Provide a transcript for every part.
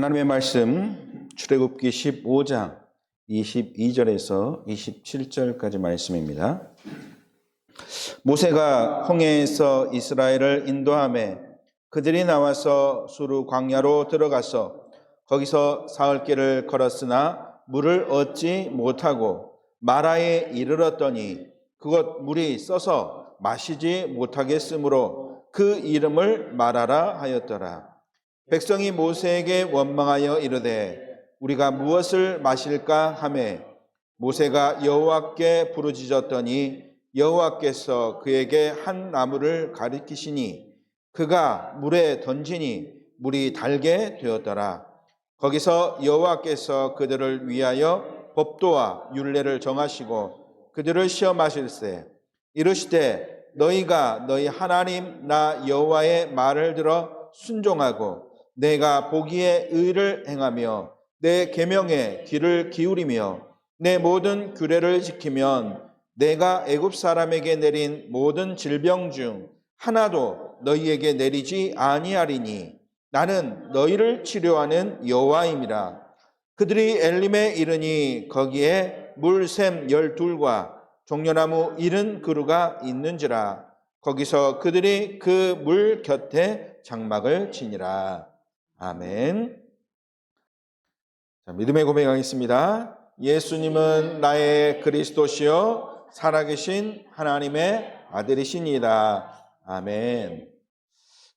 하나님의 말씀 출애굽기 15장 22절에서 27절까지 말씀입니다. 모세가 홍해에서 이스라엘을 인도하매 그들이 나와서 수르 광야로 들어가서 거기서 사흘길을 걸었으나 물을 얻지 못하고 마라에 이르렀더니 그곳 물이 써서 마시지 못하겠으므로 그 이름을 마라라 하였더라. 백성이 모세에게 원망하여 이르되 우리가 무엇을 마실까 하매 모세가 여호와께 부르짖었더니 여호와께서 그에게 한 나무를 가리키시니 그가 물에 던지니 물이 달게 되었더라. 거기서 여호와께서 그들을 위하여 법도와 율례를 정하시고 그들을 시험하실세 이르시되 너희가 너희 하나님 나 여호와의 말을 들어 순종하고 내가 보기에 의를 행하며 내 계명에 귀를 기울이며 내 모든 규례를 지키면 내가 애굽 사람에게 내린 모든 질병 중 하나도 너희에게 내리지 아니하리니 나는 너희를 치료하는 여호와임이라. 그들이 엘림에 이르니 거기에 물샘 12과 종려나무 70그루가 있는지라. 거기서 그들이 그 물 곁에 장막을 치니라. 아멘. 자, 믿음의 고백하겠습니다. 예수님은 나의 그리스도시요 살아계신 하나님의 아들이시니이다. 아멘.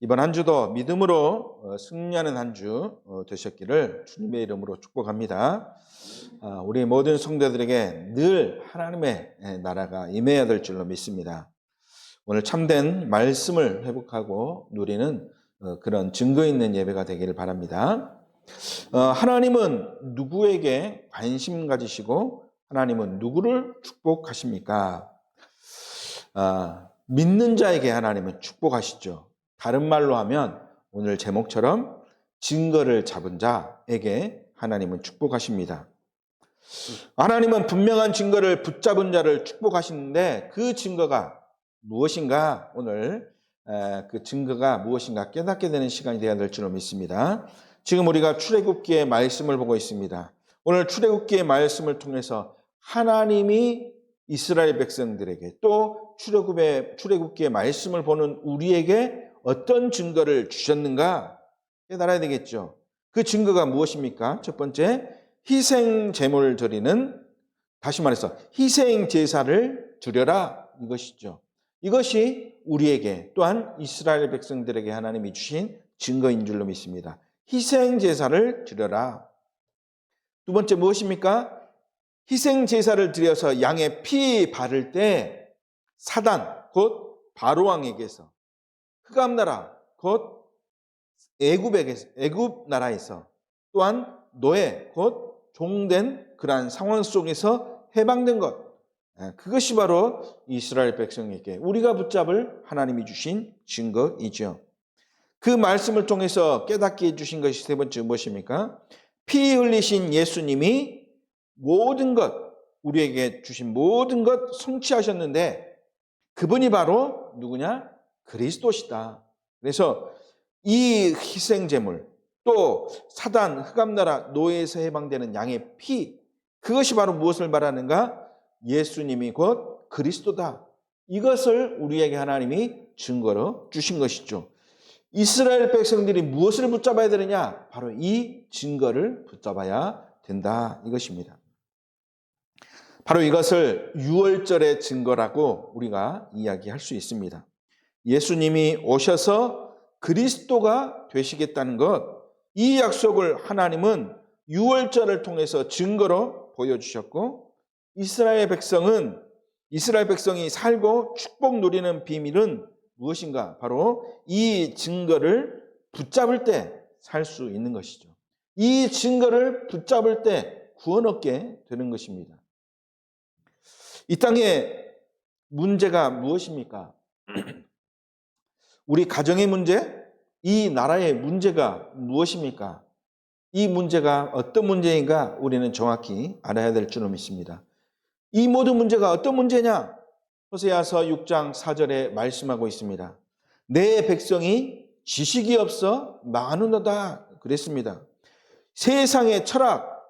이번 한 주도 믿음으로 승리하는 한 주 되셨기를 주님의 이름으로 축복합니다. 우리 모든 성도들에게 늘 하나님의 나라가 임해야 될 줄로 믿습니다. 오늘 참된 말씀을 회복하고 누리는 그런 증거 있는 예배가 되기를 바랍니다. 하나님은 누구에게 관심 가지시고 하나님은 누구를 축복하십니까? 믿는 자에게 하나님은 축복하시죠. 다른 말로 하면 오늘 제목처럼 증거를 잡은 자에게 하나님은 축복하십니다. 하나님은 분명한 증거를 붙잡은 자를 축복하시는데 그 증거가 무엇인가 오늘 그 증거가 무엇인가 깨닫게 되는 시간이 되어야 될 줄로 믿습니다. 지금 우리가 출애굽기의 말씀을 보고 있습니다. 오늘 출애굽기의 말씀을 통해서 하나님이 이스라엘 백성들에게 또 출애굽기의 말씀을 보는 우리에게 어떤 증거를 주셨는가 깨달아야 되겠죠. 그 증거가 무엇입니까? 첫 번째, 희생 제물을 드리는, 다시 말해서 희생 제사를 드려라 이것이죠. 이것이 우리에게 또한 이스라엘 백성들에게 하나님이 주신 증거인 줄로 믿습니다. 희생 제사를 드려라. 두 번째 무엇입니까? 희생 제사를 드려서 양의 피 바를 때 사단 곧 바로왕에게서 흑암나라 곧 애굽 나라에서 또한 노예 곧 종된 그러한 상황 속에서 해방된 것, 그것이 바로 이스라엘 백성에게 우리가 붙잡을 하나님이 주신 증거이죠. 그 말씀을 통해서 깨닫게 해주신 것이 세 번째 무엇입니까? 피 흘리신 예수님이 모든 것, 우리에게 주신 모든 것 성취하셨는데 그분이 바로 누구냐? 그리스도시다. 그래서 이 희생제물 또 사단 흑암나라 노예에서 해방되는 양의 피, 그것이 바로 무엇을 말하는가? 예수님이 곧 그리스도다. 이것을 우리에게 하나님이 증거로 주신 것이죠. 이스라엘 백성들이 무엇을 붙잡아야 되느냐? 바로 이 증거를 붙잡아야 된다 이것입니다. 바로 이것을 유월절의 증거라고 우리가 이야기할 수 있습니다. 예수님이 오셔서 그리스도가 되시겠다는 것, 이 약속을 하나님은 유월절을 통해서 증거로 보여주셨고 이스라엘 백성이 살고 축복 누리는 비밀은 무엇인가? 바로 이 증거를 붙잡을 때 살 수 있는 것이죠. 이 증거를 붙잡을 때 구원 얻게 되는 것입니다. 이 땅의 문제가 무엇입니까? 우리 가정의 문제, 이 나라의 문제가 무엇입니까? 이 문제가 어떤 문제인가 우리는 정확히 알아야 될 줄로 믿습니다. 이 모든 문제가 어떤 문제냐? 호세아서 6장 4절에 말씀하고 있습니다. 내 백성이 지식이 없어 망하는도다 그랬습니다. 세상의 철학,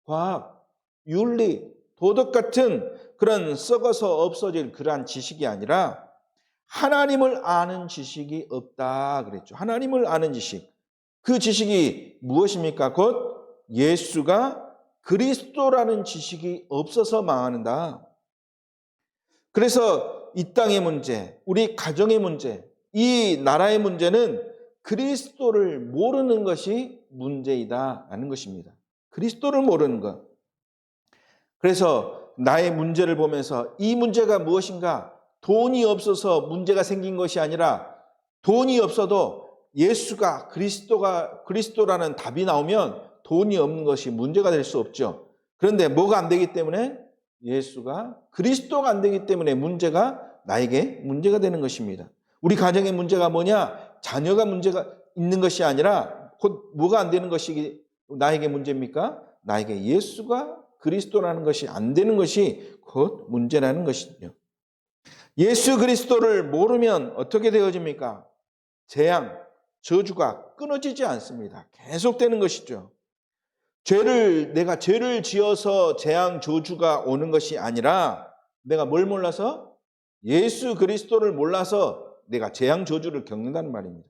과학, 윤리, 도덕 같은 그런 썩어서 없어질 그러한 지식이 아니라 하나님을 아는 지식이 없다 그랬죠. 하나님을 아는 지식. 그 지식이 무엇입니까? 곧 예수가 그리스도라는 지식이 없어서 망하는다. 그래서 이 땅의 문제, 우리 가정의 문제, 이 나라의 문제는 그리스도를 모르는 것이 문제이다라는 것입니다. 그리스도를 모르는 것. 그래서 나의 문제를 보면서 이 문제가 무엇인가? 돈이 없어서 문제가 생긴 것이 아니라 돈이 없어도 예수가 그리스도라는 답이 나오면 돈이 없는 것이 문제가 될 수 없죠. 그런데 뭐가 안 되기 때문에? 예수가 그리스도가 안 되기 때문에 나에게 문제가 되는 것입니다. 우리 가정의 문제가 뭐냐? 자녀가 문제가 있는 것이 아니라 곧 뭐가 안 되는 것이 나에게 문제입니까? 나에게 예수가 그리스도라는 것이 안 되는 것이 곧 문제라는 것이죠. 예수 그리스도를 모르면 어떻게 되어집니까? 재앙, 저주가 끊어지지 않습니다. 계속되는 것이죠. 내가 죄를 지어서 재앙, 저주가 오는 것이 아니라 내가 뭘 몰라서? 예수 그리스도를 몰라서 내가 재앙, 저주를 겪는다는 말입니다.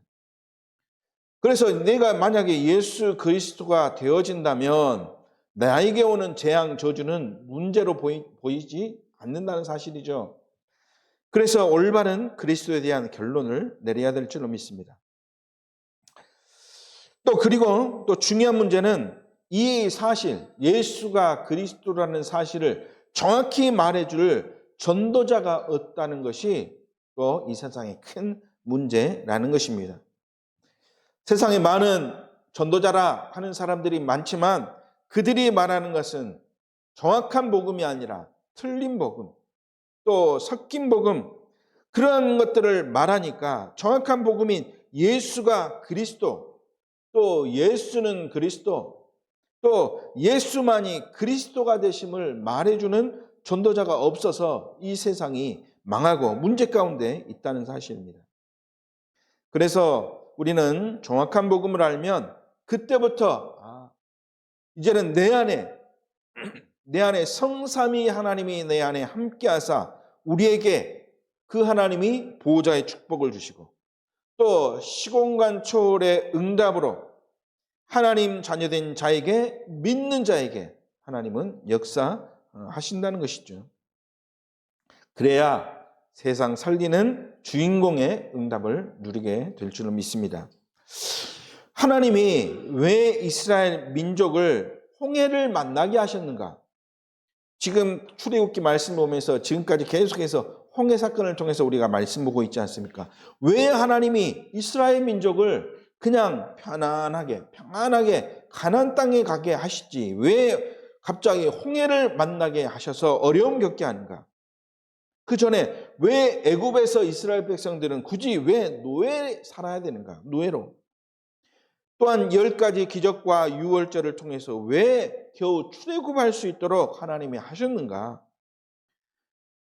그래서 내가 만약에 예수 그리스도가 되어진다면 나에게 오는 재앙, 저주는 문제로 보이지 않는다는 사실이죠. 그래서 올바른 그리스도에 대한 결론을 내려야 될 줄로 믿습니다. 그리고 또 중요한 문제는 이 사실, 예수가 그리스도라는 사실을 정확히 말해줄 전도자가 없다는 것이 또 이 세상의 큰 문제라는 것입니다. 세상에 많은 전도자라 하는 사람들이 많지만 그들이 말하는 것은 정확한 복음이 아니라 틀린 복음, 또 섞인 복음, 그런 것들을 말하니까 정확한 복음인 예수가 그리스도, 또 예수는 그리스도, 또 예수만이 그리스도가 되심을 말해주는 전도자가 없어서 이 세상이 망하고 문제 가운데 있다는 사실입니다. 그래서 우리는 정확한 복음을 알면 그때부터 이제는 내 안에 성삼위 하나님이 내 안에 함께하사 우리에게 그 하나님이 보호자의 축복을 주시고 또 시공간 초월의 응답으로 하나님 자녀된 자에게, 믿는 자에게 하나님은 역사하신다는 것이죠. 그래야 세상 살리는 주인공의 응답을 누리게 될 줄로 믿습니다. 하나님이 왜 이스라엘 민족을 홍해를 만나게 하셨는가? 지금 출애굽기 말씀 보면서 지금까지 계속해서 홍해 사건을 통해서 우리가 말씀 보고 있지 않습니까? 왜 하나님이 이스라엘 민족을 그냥 편안하게 가나안 땅에 가게 하시지 왜 갑자기 홍해를 만나게 하셔서 어려움 겪게 하는가? 그 전에 왜 애굽에서 이스라엘 백성들은 굳이 왜 노예에 살아야 되는가? 노예로. 또한 10가지 기적과 유월절을 통해서 왜 겨우 출애굽할 수 있도록 하나님이 하셨는가?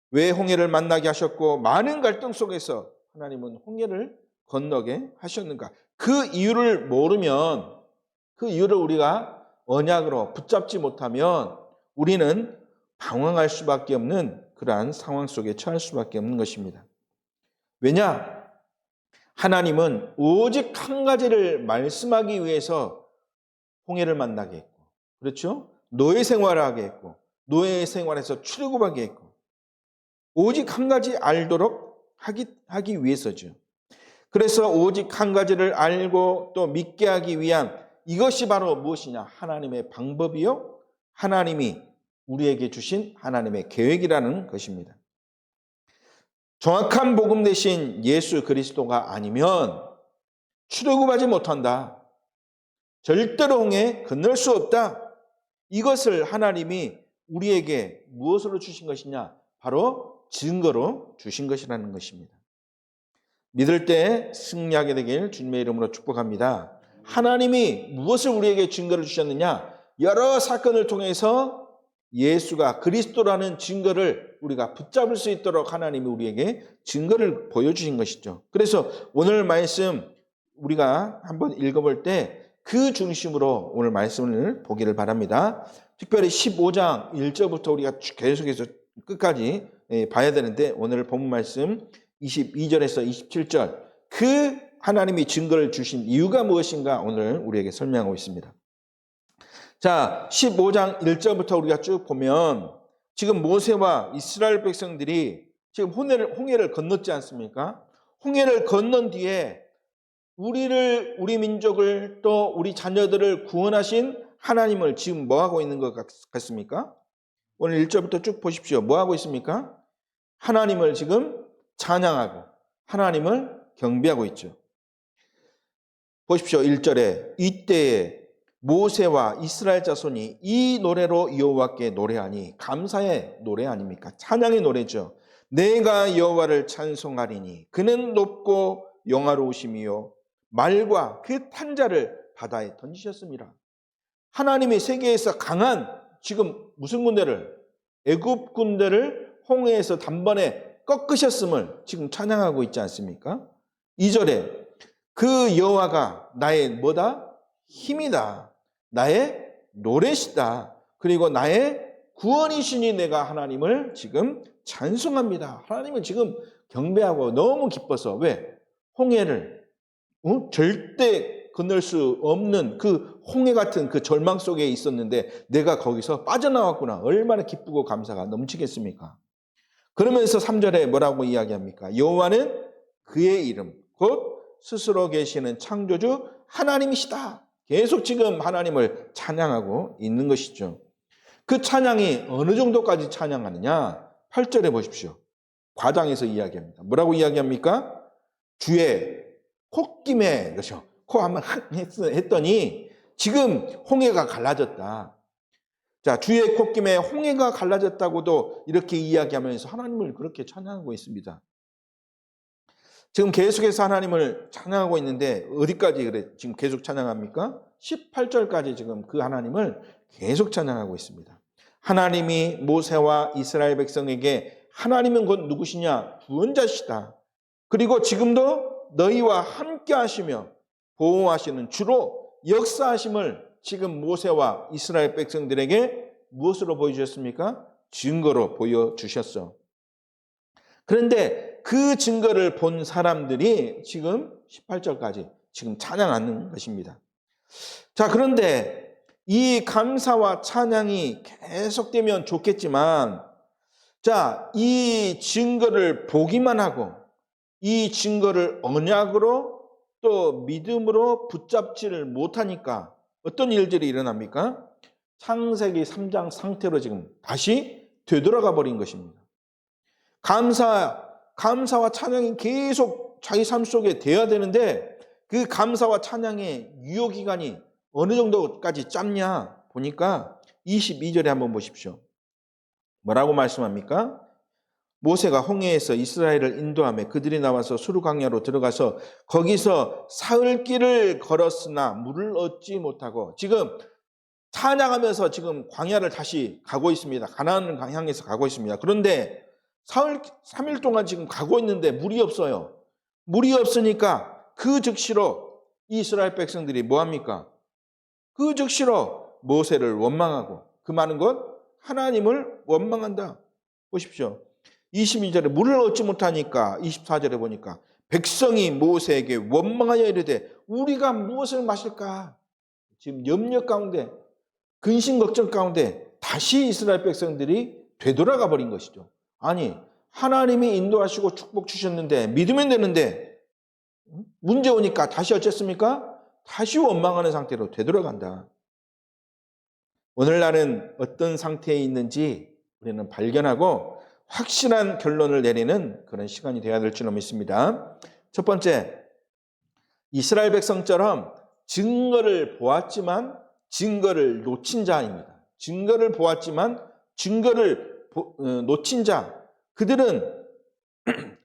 왜 홍해를 만나게 하셨고 많은 갈등 속에서 하나님은 홍해를 건너게 하셨는가? 그 이유를 모르면, 그 이유를 우리가 언약으로 붙잡지 못하면 우리는 방황할 수밖에 없는 그러한 상황 속에 처할 수밖에 없는 것입니다. 왜냐? 하나님은 오직 한 가지를 말씀하기 위해서 홍해를 만나게 했고, 그렇죠? 노예 생활을 하게 했고, 노예 생활에서 출애굽하게 했고, 오직 한 가지 알도록 하기 위해서죠. 그래서 오직 한 가지를 알고 또 믿게 하기 위한 이것이 바로 무엇이냐? 하나님의 방법이요, 하나님이 우리에게 주신 하나님의 계획이라는 것입니다. 정확한 복음 대신 예수 그리스도가 아니면 출애굽하지 못한다. 절대로 홍해 건널 수 없다. 이것을 하나님이 우리에게 무엇으로 주신 것이냐? 바로 증거로 주신 것이라는 것입니다. 믿을 때 승리하게 되길 주님의 이름으로 축복합니다. 하나님이 무엇을 우리에게 증거를 주셨느냐? 여러 사건을 통해서 예수가 그리스도라는 증거를 우리가 붙잡을 수 있도록 하나님이 우리에게 증거를 보여주신 것이죠. 그래서 오늘 말씀 우리가 한번 읽어볼 때 그 중심으로 오늘 말씀을 보기를 바랍니다. 특별히 15장 1절부터 우리가 계속해서 끝까지 봐야 되는데 오늘 본문 말씀 22절에서 27절 그 하나님이 증거를 주신 이유가 무엇인가 오늘 우리에게 설명하고 있습니다. 자, 15장 1절부터 우리가 쭉 보면 지금 모세와 이스라엘 백성들이 지금 홍해를 건넜지 않습니까? 홍해를 건넌 뒤에 우리 민족을 또 우리 자녀들을 구원하신 하나님을 지금 뭐 하고 있는 것 같습니까? 오늘 1절부터 쭉 보십시오. 뭐 하고 있습니까? 하나님을 지금 찬양하고 하나님을 경배하고 있죠. 보십시오. 1절에 이때에 모세와 이스라엘 자손이 이 노래로 여호와께 노래하니 감사의 노래 아닙니까? 찬양의 노래죠. 내가 여호와를 찬송하리니 그는 높고 영화로우심이요 말과 그 탄자를 바다에 던지셨습니다. 하나님이 세계에서 강한 지금 무슨 군대를 애굽 군대를 홍해에서 단번에 꺾으셨음을 지금 찬양하고 있지 않습니까? 2절에 그 여호와가 나의 뭐다? 힘이다. 나의 노래시다. 그리고 나의 구원이시니 내가 하나님을 지금 찬송합니다. 하나님을 지금 경배하고 너무 기뻐서 왜? 홍해를 절대 건널 수 없는 그 홍해 같은 그 절망 속에 있었는데 내가 거기서 빠져나왔구나. 얼마나 기쁘고 감사가 넘치겠습니까? 그러면서 3절에 뭐라고 이야기합니까? 여호와는 그의 이름 곧 스스로 계시는 창조주 하나님이시다. 계속 지금 하나님을 찬양하고 있는 것이죠. 그 찬양이 어느 정도까지 찬양하느냐? 8절에 보십시오. 과장해서 이야기합니다. 뭐라고 이야기합니까? 주의 콧김에 그렇죠. 코 한번 했더니 지금 홍해가 갈라졌다. 자, 주의 콧김에 홍해가 갈라졌다고도 이렇게 이야기하면서 하나님을 그렇게 찬양하고 있습니다. 지금 계속해서 하나님을 찬양하고 있는데 어디까지 그래 지금 계속 찬양합니까? 18절까지 지금 그 하나님을 계속 찬양하고 있습니다. 하나님이 모세와 이스라엘 백성에게 하나님은 곧 누구시냐? 구원자시다. 그리고 지금도 너희와 함께 하시며 보호하시는 주로 역사하심을 지금 모세와 이스라엘 백성들에게 무엇으로 보여주셨습니까? 증거로 보여주셨어. 그런데 그 증거를 본 사람들이 지금 18절까지 지금 찬양하는 것입니다. 자, 그런데 이 감사와 찬양이 계속되면 좋겠지만, 자, 이 증거를 보기만 하고 이 증거를 언약으로 또 믿음으로 붙잡지를 못하니까 어떤 일들이 일어납니까? 창세기 3장 상태로 지금 다시 되돌아가 버린 것입니다. 감사와 찬양이 계속 자기 삶 속에 돼야 되는데 그 감사와 찬양의 유효기간이 어느 정도까지 짧냐 보니까 22절에 한번 보십시오. 뭐라고 말씀합니까? 모세가 홍해에서 이스라엘을 인도하며 그들이 나와서 수르 광야로 들어가서 거기서 사흘길을 걸었으나 물을 얻지 못하고 지금 찬양하면서 지금 광야를 다시 가고 있습니다. 가나안을 향해서 가고 있습니다. 그런데 3일 동안 지금 가고 있는데 물이 없어요. 물이 없으니까 그 즉시로 이스라엘 백성들이 뭐합니까? 그 즉시로 모세를 원망하고 그 많은 것 하나님을 원망한다. 보십시오. 22절에 물을 얻지 못하니까 24절에 보니까 백성이 모세에게 원망하여 이르되 우리가 무엇을 마실까? 지금 염려 가운데 근심 걱정 가운데 다시 이스라엘 백성들이 되돌아가 버린 것이죠. 아니 하나님이 인도하시고 축복 주셨는데 믿으면 되는데 문제 오니까 다시 어쨌습니까? 다시 원망하는 상태로 되돌아간다. 오늘날은 어떤 상태에 있는지 우리는 발견하고 확실한 결론을 내리는 그런 시간이 되어야 될 줄 믿습니다. 첫 번째, 이스라엘 백성처럼 증거를 보았지만 증거를 놓친 자입니다. 증거를 보았지만 증거를 놓친 자, 그들은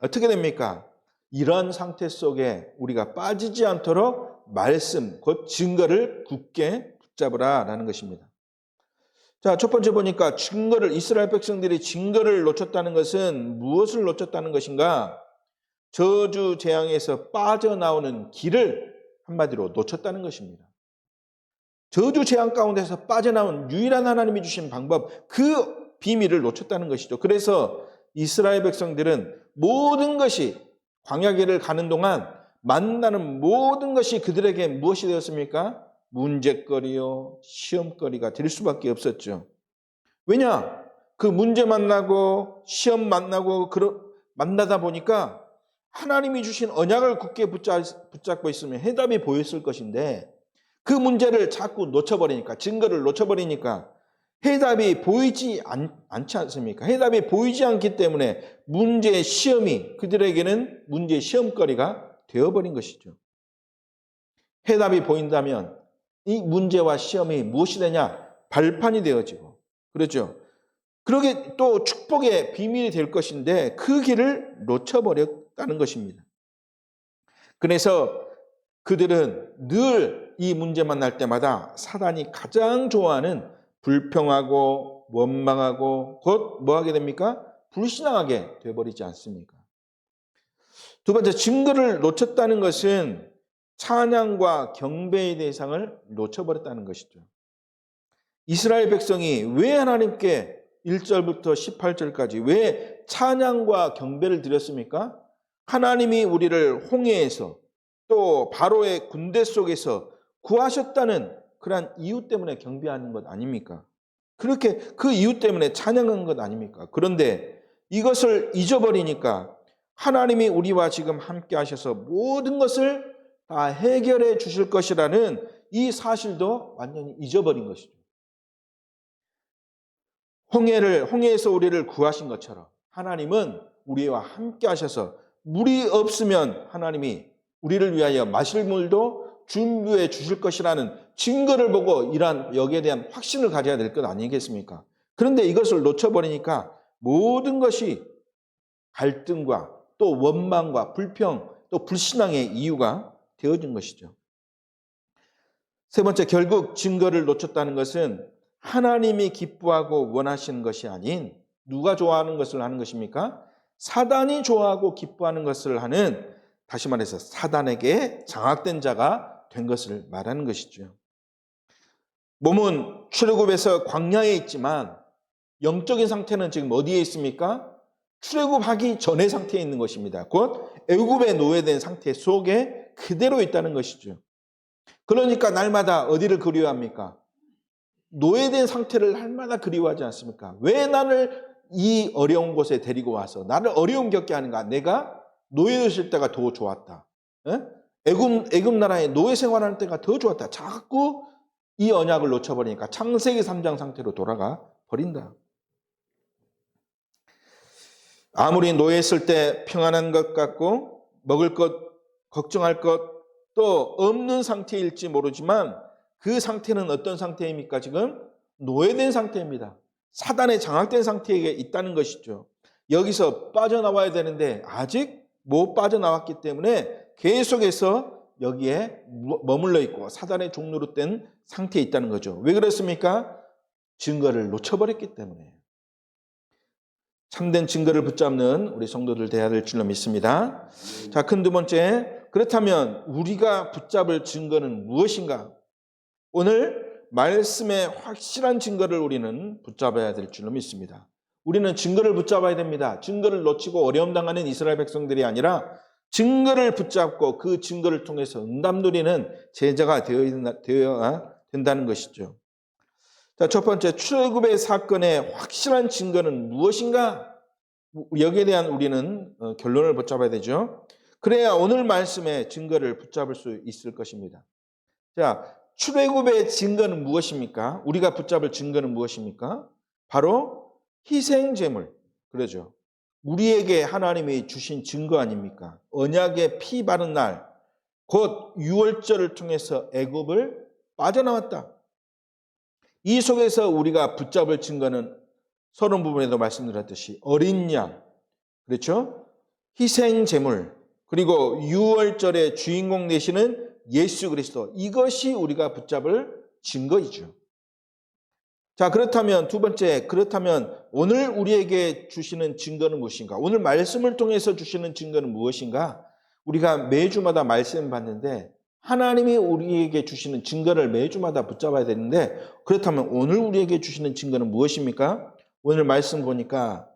어떻게 됩니까? 이런 상태 속에 우리가 빠지지 않도록 말씀, 곧 증거를 굳게 붙잡으라라는 것입니다. 자, 첫 번째 보니까 이스라엘 백성들이 증거를 놓쳤다는 것은 무엇을 놓쳤다는 것인가? 저주 재앙에서 빠져나오는 길을 한마디로 놓쳤다는 것입니다. 저주 재앙 가운데서 빠져나온 유일한 하나님이 주신 방법, 그 비밀을 놓쳤다는 것이죠. 그래서 이스라엘 백성들은 모든 것이 광야길을 가는 동안 만나는 모든 것이 그들에게 무엇이 되었습니까? 문제거리요, 시험거리가 될 수밖에 없었죠. 왜냐? 그 문제 만나고 시험 만나고 만나다 보니까 하나님이 주신 언약을 굳게 붙잡고 있으면 해답이 보였을 것인데 그 문제를 자꾸 놓쳐버리니까, 증거를 놓쳐버리니까 해답이 보이지 않지 않습니까? 해답이 보이지 않기 때문에 문제의 시험이 그들에게는 문제의 시험거리가 되어버린 것이죠. 해답이 보인다면 이 문제와 시험이 무엇이 되냐? 발판이 되어지고, 그렇죠? 그러게 또 축복의 비밀이 될 것인데 그 길을 놓쳐버렸다는 것입니다. 그래서 그들은 늘 이 문제 만날 때마다 사단이 가장 좋아하는 불평하고 원망하고 곧 뭐하게 됩니까? 불신앙하게 되어버리지 않습니까? 두 번째, 증거를 놓쳤다는 것은 찬양과 경배의 대상을 놓쳐버렸다는 것이죠. 이스라엘 백성이 왜 하나님께 1절부터 18절까지 왜 찬양과 경배를 드렸습니까? 하나님이 우리를 홍해에서 또 바로의 군대 속에서 구하셨다는 그러한 이유 때문에 경배하는 것 아닙니까? 그렇게 그 이유 때문에 찬양한 것 아닙니까? 그런데 이것을 잊어버리니까 하나님이 우리와 지금 함께 하셔서 모든 것을 다 해결해 주실 것이라는 이 사실도 완전히 잊어버린 것이죠. 홍해에서 우리를 구하신 것처럼 하나님은 우리와 함께 하셔서 물이 없으면 하나님이 우리를 위하여 마실 물도 준비해 주실 것이라는 증거를 보고 여기에 대한 확신을 가져야 될 것 아니겠습니까? 그런데 이것을 놓쳐버리니까 모든 것이 갈등과 또 원망과 불평 또 불신앙의 이유가 되어진 것이죠. 세 번째, 결국 증거를 놓쳤다는 것은 하나님이 기뻐하고 원하시는 것이 아닌 누가 좋아하는 것을 하는 것입니까? 사단이 좋아하고 기뻐하는 것을 하는, 다시 말해서 사단에게 장악된 자가 된 것을 말하는 것이죠. 몸은 출애굽에서 광야에 있지만 영적인 상태는 지금 어디에 있습니까? 출애굽하기 전의 상태에 있는 것입니다. 곧 애굽에 노예된 상태 속에 그대로 있다는 것이죠. 그러니까 날마다 어디를 그리워합니까? 노예된 상태를 날마다 그리워하지 않습니까? 왜 나를 이 어려운 곳에 데리고 와서 나를 어려움 겪게 하는가? 내가 노예되실 때가 더 좋았다. 애굽 나라에 노예 생활하는 때가 더 좋았다. 자꾸 이 언약을 놓쳐버리니까 창세기 3장 상태로 돌아가 버린다. 아무리 노예했을 때 평안한 것 같고 먹을 것, 걱정할 것 또 없는 상태일지 모르지만 그 상태는 어떤 상태입니까? 지금 노예된 상태입니다. 사단에 장악된 상태에 있다는 것이죠. 여기서 빠져나와야 되는데 아직 못 빠져나왔기 때문에 계속해서 여기에 머물러 있고 사단의 종로로 된 상태에 있다는 거죠. 왜 그렇습니까? 증거를 놓쳐버렸기 때문에. 참된 증거를 붙잡는 우리 성도들 되어야 될 줄로 믿습니다. 자, 큰 두 번째, 그렇다면 우리가 붙잡을 증거는 무엇인가? 오늘 말씀의 확실한 증거를 우리는 붙잡아야 될 줄로 믿습니다. 우리는 증거를 붙잡아야 됩니다. 증거를 놓치고 어려움 당하는 이스라엘 백성들이 아니라 증거를 붙잡고 그 증거를 통해서 응답 누리는 제자가 되어야 된다는 것이죠. 자, 첫 번째, 출애굽의 사건의 확실한 증거는 무엇인가? 여기에 대한 우리는 결론을 붙잡아야 되죠. 그래야 오늘 말씀의 증거를 붙잡을 수 있을 것입니다. 자, 출애굽의 증거는 무엇입니까? 우리가 붙잡을 증거는 무엇입니까? 바로 희생제물, 그러죠. 우리에게 하나님이 주신 증거 아닙니까? 언약의 피 바른 날, 곧 유월절을 통해서 애굽을 빠져나왔다. 이 속에서 우리가 붙잡을 증거는 서론 부분에도 말씀드렸듯이 어린 양, 그렇죠? 희생제물, 그리고 유월절의 주인공 되시는 예수 그리스도, 이것이 우리가 붙잡을 증거이죠. 자, 그렇다면 두 번째, 그렇다면 오늘 우리에게 주시는 증거는 무엇인가? 오늘 말씀을 통해서 주시는 증거는 무엇인가? 우리가 매주마다 말씀 받는데 하나님이 우리에게 주시는 증거를 매주마다 붙잡아야 되는데, 그렇다면 오늘 우리에게 주시는 증거는 무엇입니까? 오늘 말씀 보니까,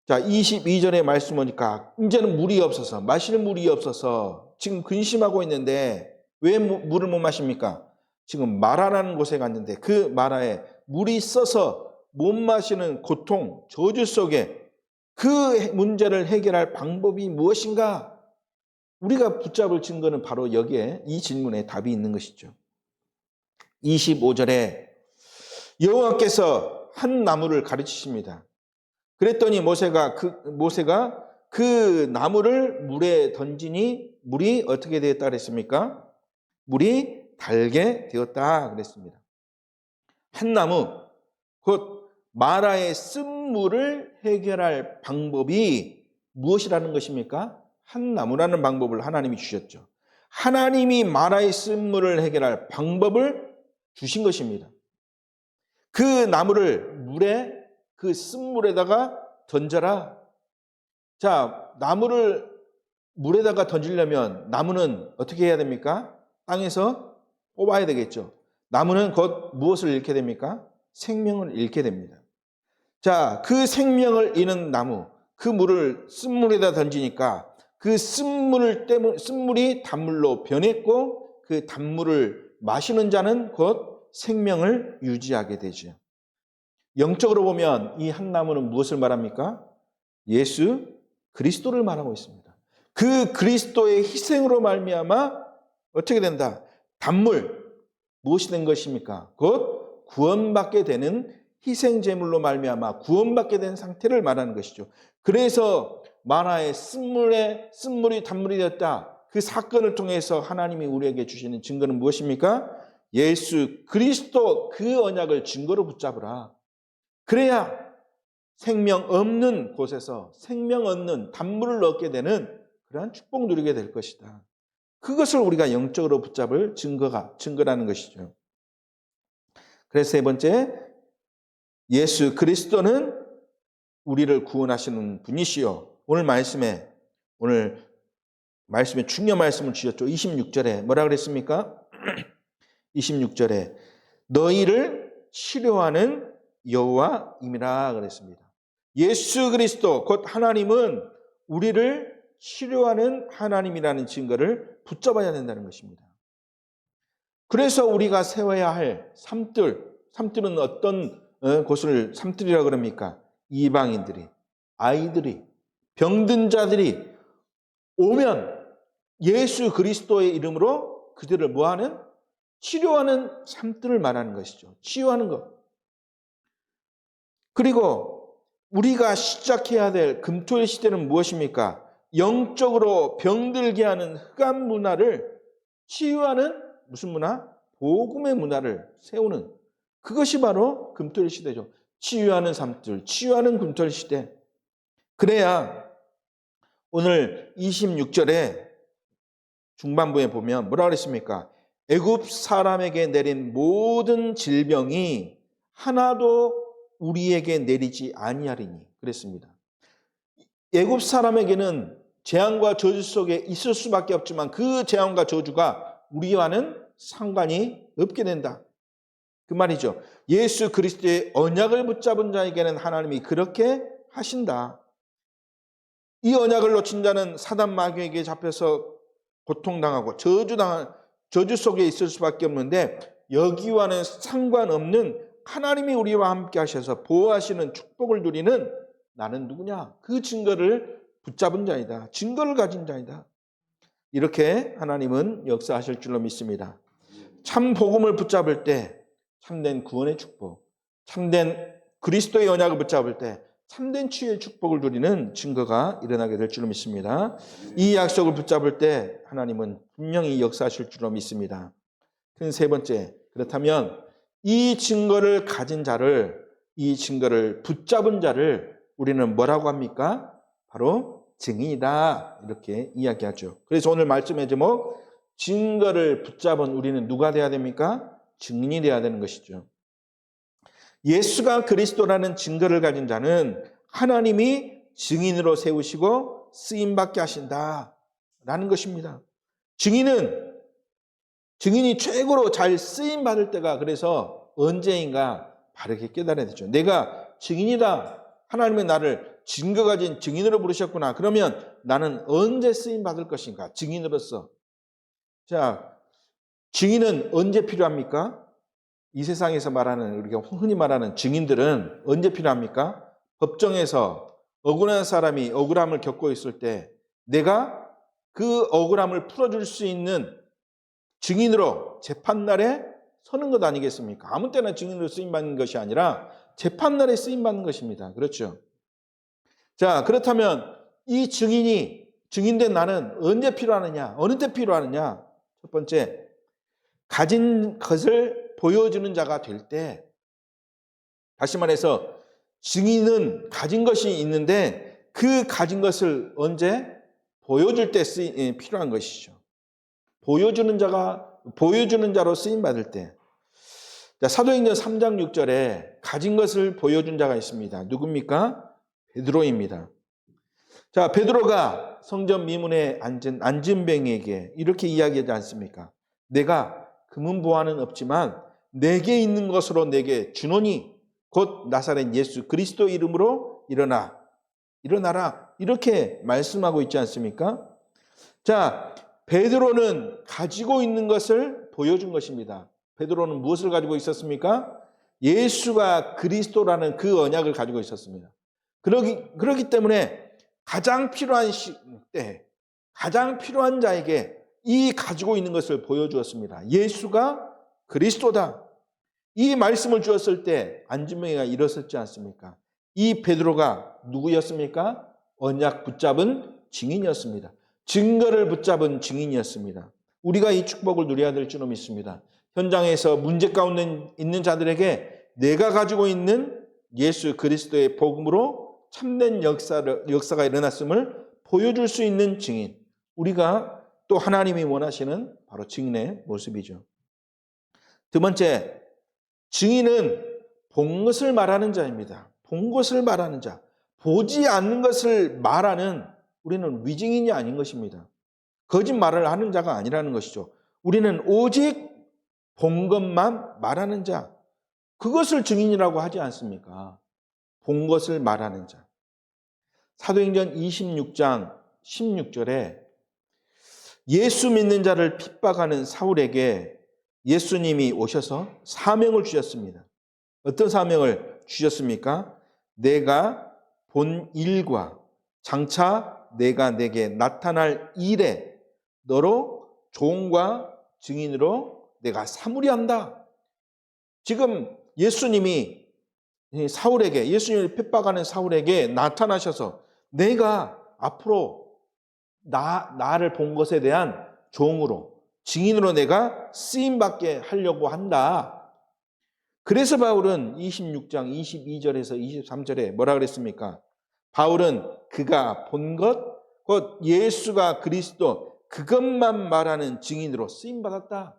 자, 22절의 말씀 보니까 이제는 물이 없어서, 마실 물이 없어서 지금 근심하고 있는데 왜 물을 못 마십니까? 지금 마라라는 곳에 갔는데 그 마라에 물이 써서 못 마시는 고통, 저주 속에 그 문제를 해결할 방법이 무엇인가? 우리가 붙잡을 증거는 바로 여기에 이 질문에 답이 있는 것이죠. 25절에 여호와께서 한 나무를 가르치십니다. 그랬더니 모세가 그 나무를 물에 던지니 물이 어떻게 되었다 그랬습니까? 물이 달게 되었다 그랬습니다. 한 나무, 곧 마라의 쓴물을 해결할 방법이 무엇이라는 것입니까? 한 나무라는 방법을 하나님이 주셨죠. 하나님이 마라의 쓴물을 해결할 방법을 주신 것입니다. 그 나무를 물에, 그 쓴물에다가 던져라. 자, 나무를 물에다가 던지려면 나무는 어떻게 해야 됩니까? 땅에서 뽑아야 되겠죠. 나무는 곧 무엇을 잃게 됩니까? 생명을 잃게 됩니다. 자, 그 생명을 잃은 나무, 그 물을 쓴물에다 던지니까 그 쓴물이 단물로 변했고 그 단물을 마시는 자는 곧 생명을 유지하게 되죠. 영적으로 보면 이 한 나무는 무엇을 말합니까? 예수 그리스도를 말하고 있습니다. 그 그리스도의 희생으로 말미암아 어떻게 된다? 단물, 무엇이 된 것입니까? 곧 구원받게 되는 희생제물로 말미암아 구원받게 된 상태를 말하는 것이죠. 그래서 마라의 쓴물이 단물이 되었다. 그 사건을 통해서 하나님이 우리에게 주시는 증거는 무엇입니까? 예수 그리스도 그 언약을 증거로 붙잡으라. 그래야 생명 없는 곳에서 생명 얻는 단물을 얻게 되는 그러한 축복 누리게 될 것이다. 그것을 우리가 영적으로 붙잡을 증거라는 것이죠. 그래서 세 번째, 예수 그리스도는 우리를 구원하시는 분이시요. 오늘 말씀에 중요 말씀을 주셨죠. 26절에 뭐라 그랬습니까? 26절에 너희를 치료하는 여호와임이라 그랬습니다. 예수 그리스도 곧 하나님은 우리를 치료하는 하나님이라는 증거를 붙잡아야 된다는 것입니다. 그래서 우리가 세워야 할 삶들은 어떤 곳을 삶들이라 그럽니까? 이방인들이, 아이들이, 병든 자들이 오면 예수 그리스도의 이름으로 그들을 뭐하는? 치료하는 삶들을 말하는 것이죠. 치유하는 것. 그리고 우리가 시작해야 될 금토일 시대는 무엇입니까? 영적으로 병들게 하는 흑암 문화를 치유하는 무슨 문화? 복음의 문화를 세우는 그것이 바로 금토일 시대죠. 치유하는 삶들, 치유하는 금토일 시대. 그래야 오늘 26절에 중반부에 보면 뭐라 그랬습니까? 애굽 사람에게 내린 모든 질병이 하나도 우리에게 내리지 아니하리니 그랬습니다. 애굽 사람에게는 재앙과 저주 속에 있을 수밖에 없지만 그 재앙과 저주가 우리와는 상관이 없게 된다. 그 말이죠. 예수 그리스도의 언약을 붙잡은 자에게는 하나님이 그렇게 하신다. 이 언약을 놓친 자는 사단 마귀에게 잡혀서 고통당하고 저주 속에 있을 수밖에 없는데 여기와는 상관없는 하나님이 우리와 함께 하셔서 보호하시는 축복을 누리는 나는 누구냐? 그 증거를 붙잡은 자이다. 증거를 가진 자이다. 이렇게 하나님은 역사하실 줄로 믿습니다. 참 복음을 붙잡을 때 참된 구원의 축복, 참된 그리스도의 언약을 붙잡을 때 참된 치유의 축복을 누리는 증거가 일어나게 될 줄로 믿습니다. 이 약속을 붙잡을 때 하나님은 분명히 역사하실 줄로 믿습니다. 그 세 번째, 그렇다면 이 증거를 가진 자를, 이 증거를 붙잡은 자를 우리는 뭐라고 합니까? 바로 증인이다. 이렇게 이야기하죠. 그래서 오늘 말씀의 제목, 증거를 붙잡은 우리는 누가 돼야 됩니까? 증인이 돼야 되는 것이죠. 예수가 그리스도라는 증거를 가진 자는 하나님이 증인으로 세우시고 쓰임받게 하신다라는 것입니다. 증인은 증인이 최고로 잘 쓰임 받을 때가 그래서 언제인가 바르게 깨달아야 되죠. 내가 증인이다. 하나님은 나를 증거 가진 증인으로 부르셨구나. 그러면 나는 언제 쓰임 받을 것인가? 증인으로서. 자, 증인은 언제 필요합니까? 이 세상에서 말하는, 우리가 흔히 말하는 증인들은 언제 필요합니까? 법정에서 억울한 사람이 억울함을 겪고 있을 때 내가 그 억울함을 풀어줄 수 있는 증인으로 재판날에 서는 것 아니겠습니까? 아무 때나 증인으로 쓰임받는 것이 아니라 재판날에 쓰임받는 것입니다. 그렇죠? 자, 그렇다면 이 증인된 나는 언제 필요하느냐? 어느 때 필요하느냐? 첫 번째, 가진 것을 보여주는 자가 될 때, 다시 말해서 증인은 가진 것이 있는데 그 가진 것을 언제? 보여줄 때 필요한 것이죠. 보여주는 자로 쓰임받을 때. 자, 사도행전 3장 6절에 가진 것을 보여준 자가 있습니다. 누굽니까? 베드로입니다. 자, 베드로가 성전 미문에 앉은 안진뱅이에게 이렇게 이야기하지 않습니까? 내가 금은보화는 없지만 내게 있는 것으로 내게 주노니 곧 나사렛 예수 그리스도 이름으로 일어나라 이렇게 말씀하고 있지 않습니까? 자, 베드로는 가지고 있는 것을 보여준 것입니다. 베드로는 무엇을 가지고 있었습니까? 예수가 그리스도라는 그 언약을 가지고 있었습니다. 그렇기 때문에 가장 필요한 때, 가장 필요한 자에게 이 가지고 있는 것을 보여주었습니다. 예수가 그리스도다. 이 말씀을 주었을 때 안진뱅이가 일어섰지 않습니까? 이 베드로가 누구였습니까? 언약 붙잡은 증인이었습니다. 증거를 붙잡은 증인이었습니다. 우리가 이 축복을 누려야 될 줄로 믿습니다. 현장에서 문제 가운데 있는 자들에게 내가 가지고 있는 예수 그리스도의 복음으로 참된 역사가 일어났음을 보여줄 수 있는 증인. 우리가 또 하나님이 원하시는 바로 증인의 모습이죠. 두 번째, 증인은 본 것을 말하는 자입니다. 본 것을 말하는 자. 보지 않는 것을 말하는 우리는 위증인이 아닌 것입니다. 거짓말을 하는 자가 아니라는 것이죠. 우리는 오직 본 것만 말하는 자. 그것을 증인이라고 하지 않습니까? 본 것을 말하는 자. 사도행전 26장 16절에 예수 믿는 자를 핍박하는 사울에게 예수님이 오셔서 사명을 주셨습니다. 어떤 사명을 주셨습니까? 내가 본 일과 장차 내가 내게 나타날 일에 너로 종과 증인으로 내가 삼으리 한다. 지금 예수님이 예수님을 핍박하는 사울에게 나타나셔서 내가 앞으로 나를 본 것에 대한 종으로, 증인으로 내가 쓰임받게 하려고 한다. 그래서 바울은 26장 22절에서 23절에 뭐라 그랬습니까? 바울은 그가 본 것, 곧 예수가 그리스도, 그것만 말하는 증인으로 쓰임받았다.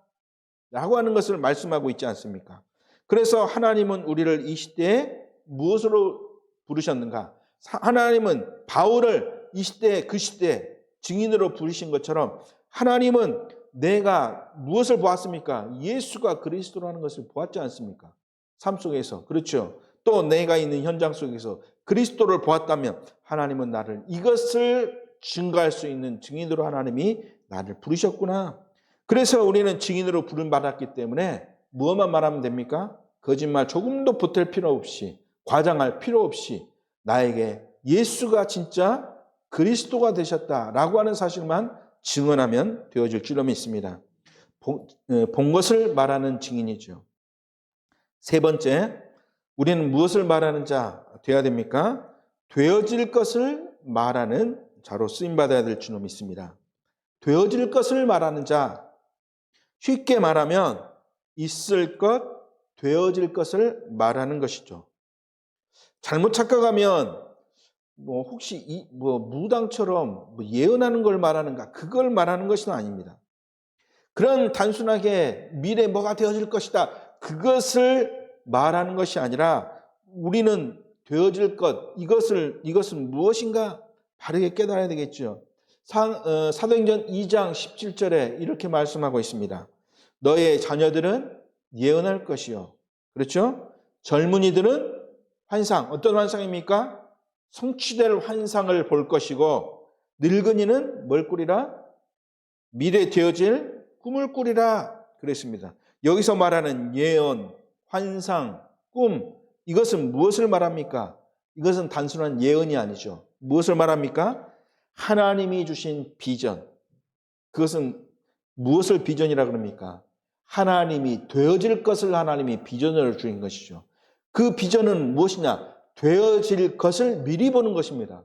라고 하는 것을 말씀하고 있지 않습니까? 그래서 하나님은 우리를 이 시대에 무엇으로 부르셨는가? 하나님은 바울을 이 시대에 그 시대에 증인으로 부르신 것처럼 하나님은 내가 무엇을 보았습니까? 예수가 그리스도라는 것을 보았지 않습니까? 삶 속에서. 그렇죠. 또 내가 있는 현장 속에서 그리스도를 보았다면 하나님은 나를 이것을 증거할 수 있는 증인으로 하나님이 나를 부르셨구나. 그래서 우리는 증인으로 부름받았기 때문에 무엇만 말하면 됩니까? 거짓말 조금도 보탤 필요 없이, 과장할 필요 없이 나에게 예수가 진짜 그리스도가 되셨다라고 하는 사실만 증언하면 되어질 줄로 믿습니다. 본 것을 말하는 증인이죠. 세 번째, 우리는 무엇을 말하는 자 되어야 됩니까? 되어질 것을 말하는 자로 쓰임받아야 될 줄로 믿습니다. 되어질 것을 말하는 자, 쉽게 말하면 있을 것, 되어질 것을 말하는 것이죠. 잘못 착각하면 혹시 무당처럼 예언하는 걸 말하는가? 그걸 말하는 것은 아닙니다. 그런 단순하게 미래 뭐가 되어질 것이다. 그것을 말하는 것이 아니라 우리는 되어질 것, 이것은 무엇인가? 바르게 깨달아야 되겠죠. 사도행전 2장 17절에 이렇게 말씀하고 있습니다. 너의 자녀들은 예언할 것이요. 그렇죠? 젊은이들은 환상, 어떤 환상입니까? 성취될 환상을 볼 것이고, 늙은이는 뭘 꾸리라? 미래 되어질 꿈을 꾸리라 그랬습니다. 여기서 말하는 예언, 환상, 꿈, 이것은 무엇을 말합니까? 이것은 단순한 예언이 아니죠. 무엇을 말합니까? 하나님이 주신 비전. 그것은 무엇을 비전이라 그럽니까? 하나님이 되어질 것을 하나님이 비전으로 주신 것이죠. 그 비전은 무엇이냐? 되어질 것을 미리 보는 것입니다.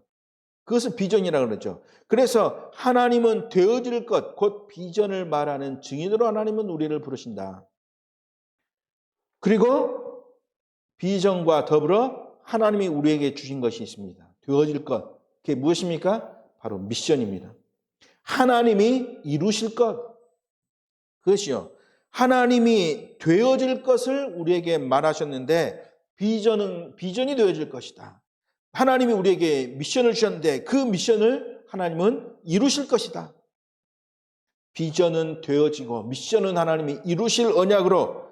그것을 비전이라 그러죠. 그래서 하나님은 되어질 것, 곧 비전을 말하는 증인으로 하나님은 우리를 부르신다. 그리고 비전과 더불어 하나님이 우리에게 주신 것이 있습니다. 되어질 것. 그게 무엇입니까? 바로 미션입니다. 하나님이 이루실 것. 그것이요. 하나님이 되어질 것을 우리에게 말하셨는데 비전이 되어질 것이다. 하나님이 우리에게 미션을 주셨는데 그 미션을 하나님은 이루실 것이다. 비전은 되어지고 미션은 하나님이 이루실 언약으로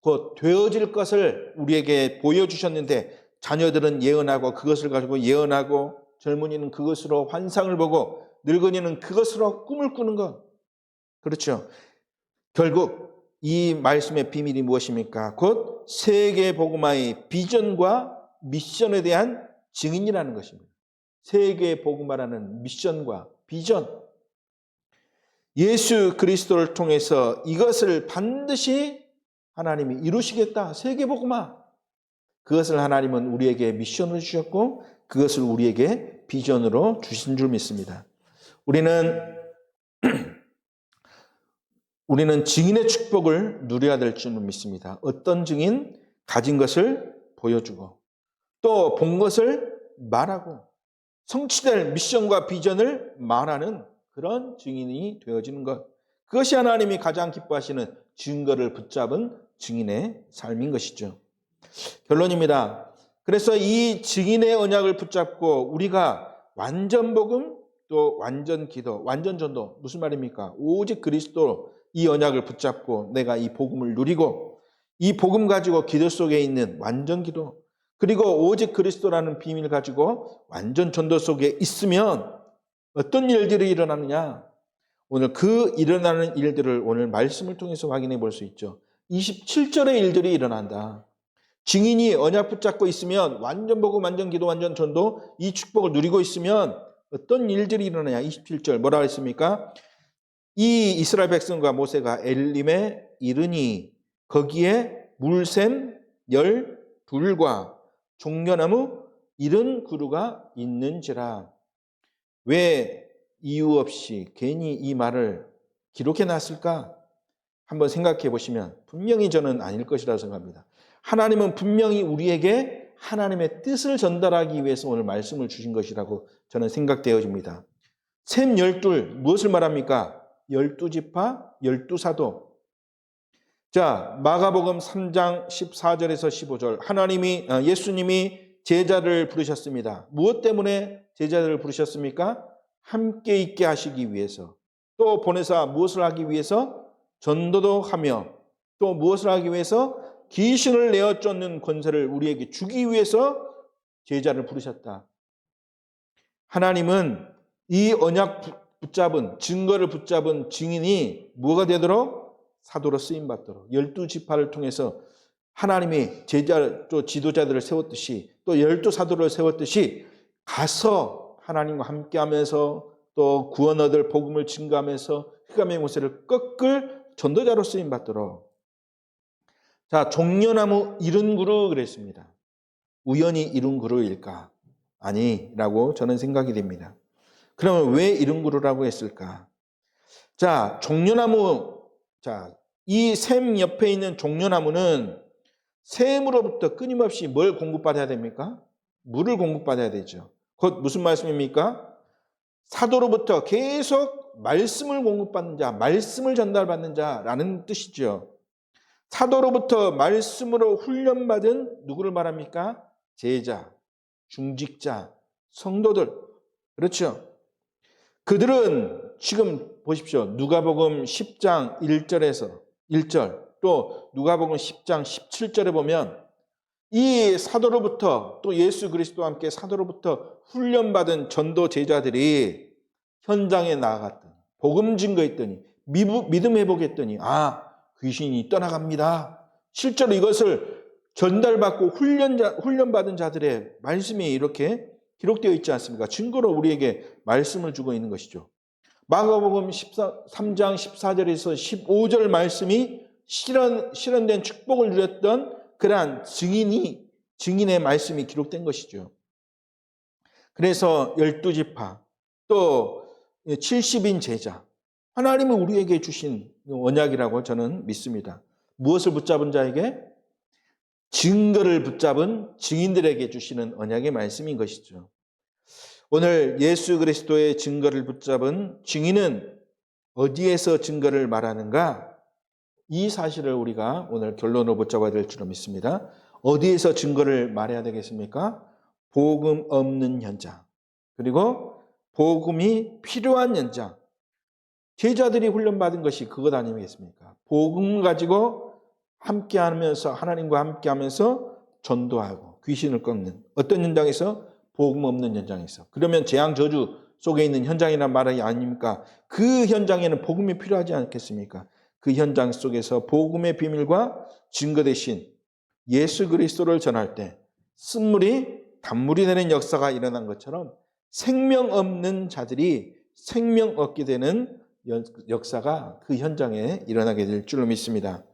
곧 되어질 것을 우리에게 보여주셨는데 자녀들은 예언하고 그것을 가지고 예언하고 젊은이는 그것으로 환상을 보고 늙은이는 그것으로 꿈을 꾸는 것. 그렇죠. 결국 이 말씀의 비밀이 무엇입니까? 곧 세계 복음화의 비전과 미션에 대한 증인이라는 것입니다. 세계 복음화라는 미션과 비전. 예수 그리스도를 통해서 이것을 반드시 하나님이 이루시겠다. 세계 복음화. 그것을 하나님은 우리에게 미션으로 주셨고 그것을 우리에게 비전으로 주신 줄 믿습니다. 우리는 증인의 축복을 누려야 될 줄 믿습니다. 어떤 증인? 가진 것을 보여주고 또 본 것을 말하고 성취될 미션과 비전을 말하는 그런 증인이 되어지는 것. 그것이 하나님이 가장 기뻐하시는 증거를 붙잡은 증인의 삶인 것이죠. 결론입니다. 그래서 이 증인의 언약을 붙잡고 우리가 완전 복음 또 완전 기도, 완전 전도 무슨 말입니까? 오직 그리스도 이 언약을 붙잡고 내가 이 복음을 누리고 이 복음 가지고 기도 속에 있는 완전 기도 그리고 오직 그리스도라는 비밀을 가지고 완전 전도 속에 있으면 어떤 일들이 일어나느냐? 오늘 그 일어나는 일들을 오늘 말씀을 통해서 확인해 볼 수 있죠. 27절의 일들이 일어난다. 증인이 언약 붙잡고 있으면 완전 복음, 완전 기도, 완전 전도 이 축복을 누리고 있으면 어떤 일들이 일어나냐? 27절 뭐라고 했습니까? 이 이스라엘 백성과 모세가 엘림에 이르니 거기에 물샘 12과 종려나무 70그루가 있는지라. 왜 이유 없이 괜히 이 말을 기록해 놨을까? 한번 생각해 보시면 분명히 저는 아닐 것이라고 생각합니다. 하나님은 분명히 우리에게 하나님의 뜻을 전달하기 위해서 오늘 말씀을 주신 것이라고 저는 생각되어집니다. 샘 12 무엇을 말합니까? 12지파 12사도. 자, 마가복음 3장 14절에서 15절 예수님이 제자를 부르셨습니다. 무엇 때문에 제자들을 부르셨습니까? 함께 있게 하시기 위해서. 또 보내사 무엇을 하기 위해서? 전도도 하며 또 무엇을 하기 위해서? 귀신을 내어 쫓는 권세를 우리에게 주기 위해서 제자를 부르셨다. 하나님은 이 언약 붙잡은 증거를 붙잡은 증인이 뭐가 되도록? 사도로 쓰임받도록 12지파를 통해서 하나님이 제자 또 지도자들을 세웠듯이 또 12사도를 세웠듯이 가서 하나님과 함께하면서 또 구원 얻을 복음을 증거하면서 흑암의 모세를 꺾을 전도자로 쓰임받도록. 자, 종려나무 70그루 그랬습니다. 우연히 70그루일까? 아니라고 저는 생각이 됩니다. 그러면 왜 70그루라고 했을까? 자, 종려나무, 자, 이 샘 옆에 있는 종려나무는 샘으로부터 끊임없이 뭘 공급받아야 됩니까? 물을 공급받아야 되죠. 곧 무슨 말씀입니까? 사도로부터 계속 말씀을 공급받는 자, 말씀을 전달받는 자라는 뜻이죠. 사도로부터 말씀으로 훈련받은 누구를 말합니까? 제자, 중직자, 성도들. 그렇죠. 그들은 지금 보십시오. 누가복음 10장 1절에서 1절, 또 누가복음 10장 17절에 보면 이 사도로부터, 또 예수 그리스도와 함께 사도로부터 훈련받은 전도 제자들이 현장에 나아갔더니, 복음 증거했더니, 믿음 회복했더니, 귀신이 떠나갑니다. 실제로 이것을 전달받고 훈련받은 자들의 말씀이 이렇게 기록되어 있지 않습니까? 증거로 우리에게 말씀을 주고 있는 것이죠. 마가복음 13장 14절에서 15절 말씀이 실현된 축복을 누렸던 그러한 증인의 말씀이 기록된 것이죠. 그래서 12지파, 또 70인 제자, 하나님은 우리에게 주신 언약이라고 저는 믿습니다. 무엇을 붙잡은 자에게? 증거를 붙잡은 증인들에게 주시는 언약의 말씀인 것이죠. 오늘 예수 그리스도의 증거를 붙잡은 증인은 어디에서 증거를 말하는가? 이 사실을 우리가 오늘 결론으로 붙잡아야 될 줄로 믿습니다. 어디에서 증거를 말해야 되겠습니까? 복음 없는 현장, 그리고 복음이 필요한 현장. 제자들이 훈련받은 것이 그것 아니겠습니까? 복음 가지고 함께하면서, 하나님과 함께하면서 전도하고 귀신을 꺾는 어떤 현장에서? 복음 없는 현장에서. 그러면 재앙 저주 속에 있는 현장이란 말이 아닙니까? 그 현장에는 복음이 필요하지 않겠습니까? 그 현장 속에서 복음의 비밀과 증거 대신 예수 그리스도를 전할 때 쓴물이 단물이 되는 역사가 일어난 것처럼 생명 없는 자들이 생명 얻게 되는 역사가 그 현장에 일어나게 될 줄로 믿습니다.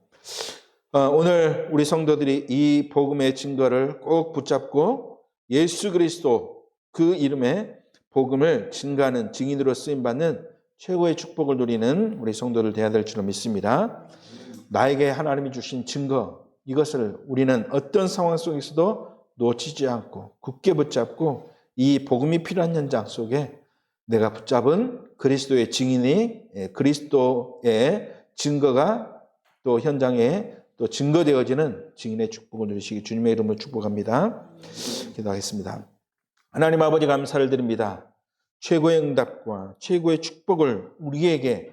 오늘 우리 성도들이 이 복음의 증거를 꼭 붙잡고 예수 그리스도 그 이름의 복음을 증가하는 증인으로 쓰임받는 최고의 축복을 누리는 우리 성도들 되어야 될 줄로 믿습니다. 나에게 하나님이 주신 증거, 이것을 우리는 어떤 상황 속에서도 놓치지 않고 굳게 붙잡고 이 복음이 필요한 현장 속에 내가 붙잡은 그리스도의 증인이, 그리스도의 증거가 또 현장에 또 증거되어지는 증인의 축복을 누리시기 주님의 이름으로 축복합니다. 기도하겠습니다. 하나님 아버지 감사를 드립니다. 최고의 응답과 최고의 축복을 우리에게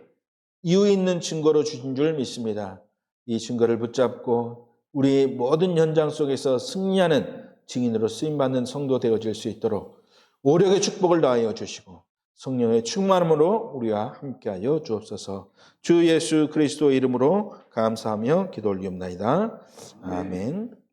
이유 있는 증거로 주신 줄 믿습니다. 이 증거를 붙잡고 우리 모든 현장 속에서 승리하는 증인으로 쓰임받는 성도 되어질 수 있도록 오력의 축복을 더하여 주시고 성령의 충만함으로 우리와 함께하여 주옵소서. 주 예수 그리스도 이름으로 감사하며 기도 올리옵나이다. 아멘.